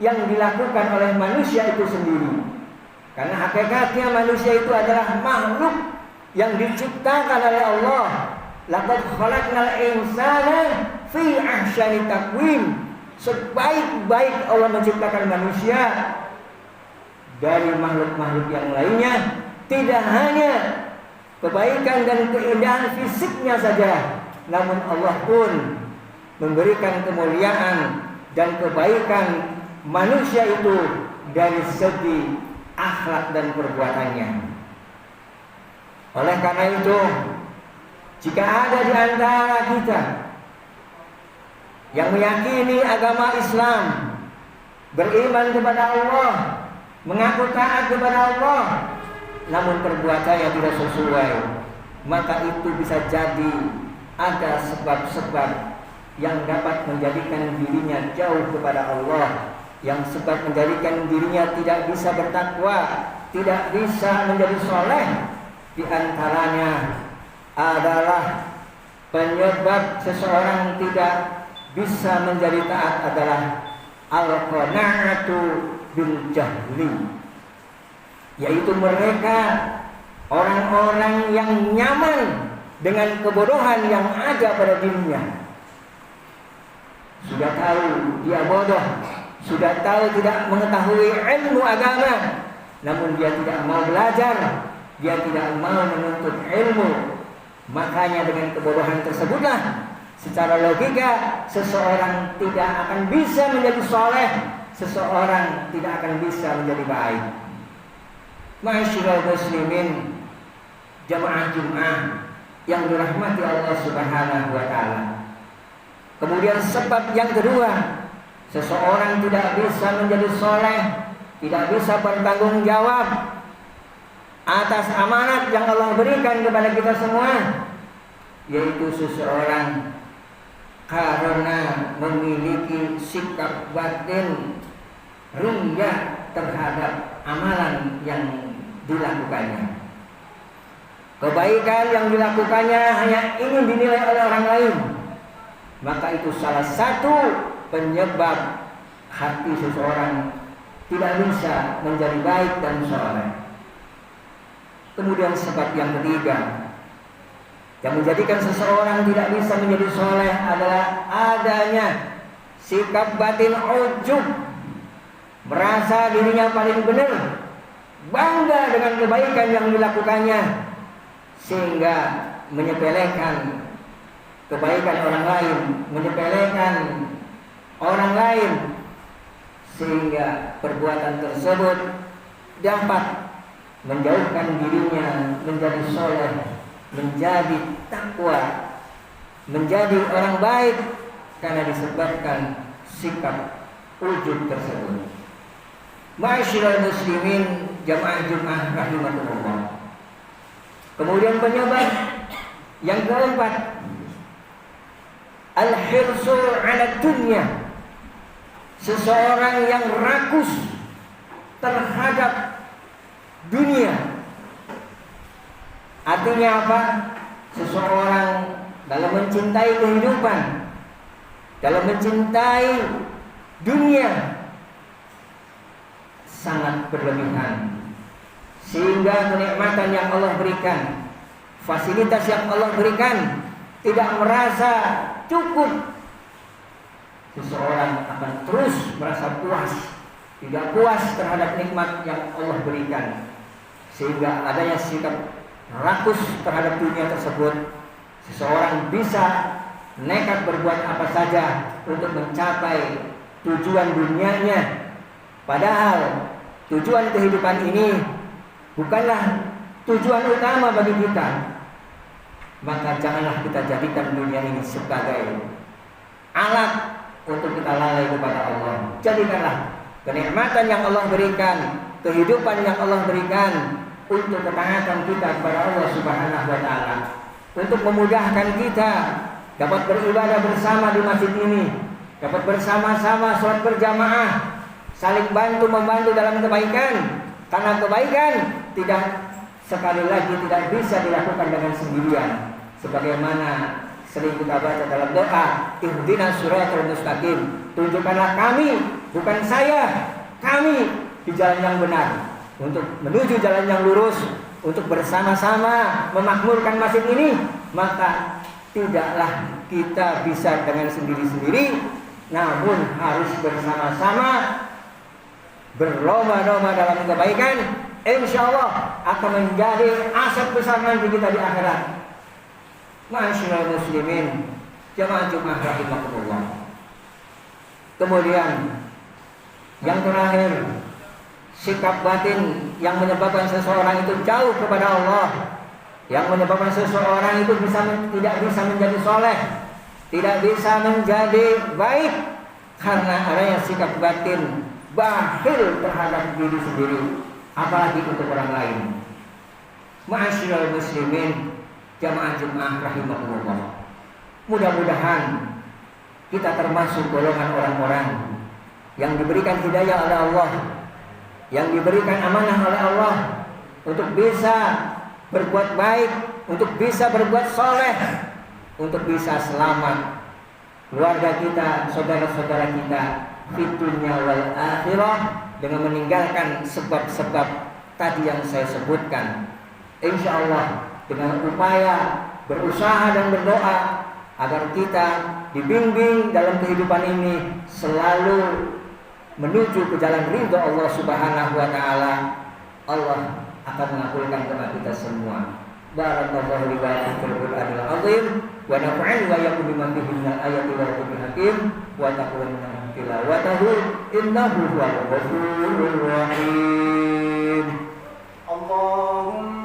yang dilakukan oleh manusia itu sendiri. Karena hakikatnya manusia itu adalah makhluk yang diciptakan oleh Allah. Laqad khalaqnal insana fi ahsani taqwim. Sebaik-baik Allah menciptakan manusia dari makhluk-makhluk yang lainnya. Tidak hanya kebaikan dan keindahan fisiknya saja, namun Allah pun memberikan kemuliaan dan kebaikan manusia itu dari segi akhlak dan perbuatannya. Oleh karena itu, jika ada di antara kita yang meyakini agama Islam, beriman kepada Allah, mengaku taat kepada Allah, namun perbuatannya tidak sesuai, maka itu bisa jadi ada sebab-sebab yang dapat menjadikan dirinya jauh kepada Allah, yang sebab menjadikan dirinya tidak bisa bertakwa, tidak bisa menjadi soleh. Di antaranya adalah penyebab seseorang tidak bisa menjadi taat adalah al-qana'atu bil jahli, yaitu mereka orang-orang yang nyaman dengan kebodohan yang ada pada dirinya. Sudah tahu dia bodoh, sudah tahu tidak mengetahui ilmu agama, namun dia tidak mau belajar, dia tidak mau menuntut ilmu. Makanya dengan kebodohan tersebutlah secara logika seseorang tidak akan bisa menjadi soleh, seseorang tidak akan bisa menjadi baik. Ma'asyiral muslimin, jamaah Jumat yang dirahmati Allah Subhanahu wa taala. Kemudian sebab yang kedua, seseorang tidak bisa menjadi soleh, tidak bisa bertanggung jawab atas amanat yang Allah berikan kepada kita semua, yaitu seseorang karena memiliki sikap batin riya terhadap amalan yang dilakukannya. Kebaikan yang dilakukannya hanya ingin dinilai oleh orang lain, maka itu salah satu penyebab hati seseorang tidak bisa menjadi baik dan soleh. Kemudian sebab yang ketiga yang menjadikan seseorang tidak bisa menjadi soleh adalah adanya sikap batin ujub, merasa dirinya paling benar, bangga dengan kebaikan yang dilakukannya, sehingga menyepelekan kebaikan orang lain, menyepelekan orang lain, sehingga perbuatan tersebut dapat menjauhkan dirinya menjadi soleh, menjadi takwa, menjadi orang baik karena disebabkan sikap ujub tersebut. Ma'asyiral muslimin, jamaah Jumat rahimakumullah. Kemudian penyebab yang keempat, al-hirsu 'ala dunya. Seseorang yang rakus terhadap dunia. Artinya apa? Seseorang dalam mencintai kehidupan, dalam mencintai dunia sangat berlebihan, sehingga kenikmatan yang Allah berikan, fasilitas yang Allah berikan tidak merasa cukup. Seseorang akan terus merasa puas, tidak puas terhadap nikmat yang Allah berikan, sehingga adanya sikap rakus terhadap dunia tersebut. Seseorang bisa nekat berbuat apa saja untuk mencapai tujuan dunianya, padahal tujuan kehidupan ini bukanlah tujuan utama bagi kita. Maka janganlah kita jadikan dunia ini sebagai alat untuk kita lalai kepada Allah. Jadikanlah kenikmatan yang Allah berikan, kehidupan yang Allah berikan untuk ketaatan kita kepada Allah Subhanahu wa taala, untuk memudahkan kita dapat beribadah bersama di masjid ini, dapat bersama-sama sholat berjamaah, saling bantu membantu dalam kebaikan. Karena kebaikan tidak sekali lagi tidak bisa dilakukan dengan sendirian, sebagaimana sering kita baca dalam doa, ihdinas siratal mustaqim, tunjukkanlah kami, bukan saya, kami di jalan yang benar, untuk menuju jalan yang lurus, untuk bersama-sama memakmurkan masjid ini. Maka tidaklah kita bisa dengan sendiri-sendiri, namun harus bersama-sama berlomba-lomba dalam kebaikan. Insya Allah akan menjadi aset besar nanti kita di akhirat. Ma'asyiral muslimin, jamaah Jumat rahimakumullah. Kemudian yang terakhir, sikap batin yang menyebabkan seseorang itu jauh kepada Allah, yang menyebabkan seseorang itu tidak bisa menjadi soleh, tidak bisa menjadi baik, karena adanya sikap batin bakhil terhadap diri sendiri, apalagi untuk orang lain. Ma'asyiral muslimin, jamaah Jumat rahimakumullah, mudah-mudahan kita termasuk golongan orang-orang yang diberikan hidayah oleh Allah, yang diberikan amanah oleh Allah untuk bisa berbuat baik, untuk bisa berbuat soleh, untuk bisa selamat keluarga kita, saudara-saudara kita di dunia wal akhirah, dengan meninggalkan sebab-sebab tadi yang saya sebutkan. Insya Allah dengan upaya berusaha dan berdoa agar kita dibimbing dalam kehidupan ini selalu menuju ke jalan ridha Allah Subhanahu wa taala, Allah akan mengabulkan doa kita semua. Barakallahu li wa lakum fil Qur'anil azim wa nafa'ani wa iyyakum bima fihi minal ayati wal dhikril hakim wa taqabbal tilawatahu innahu huwal ghafurur rahim. Allahumma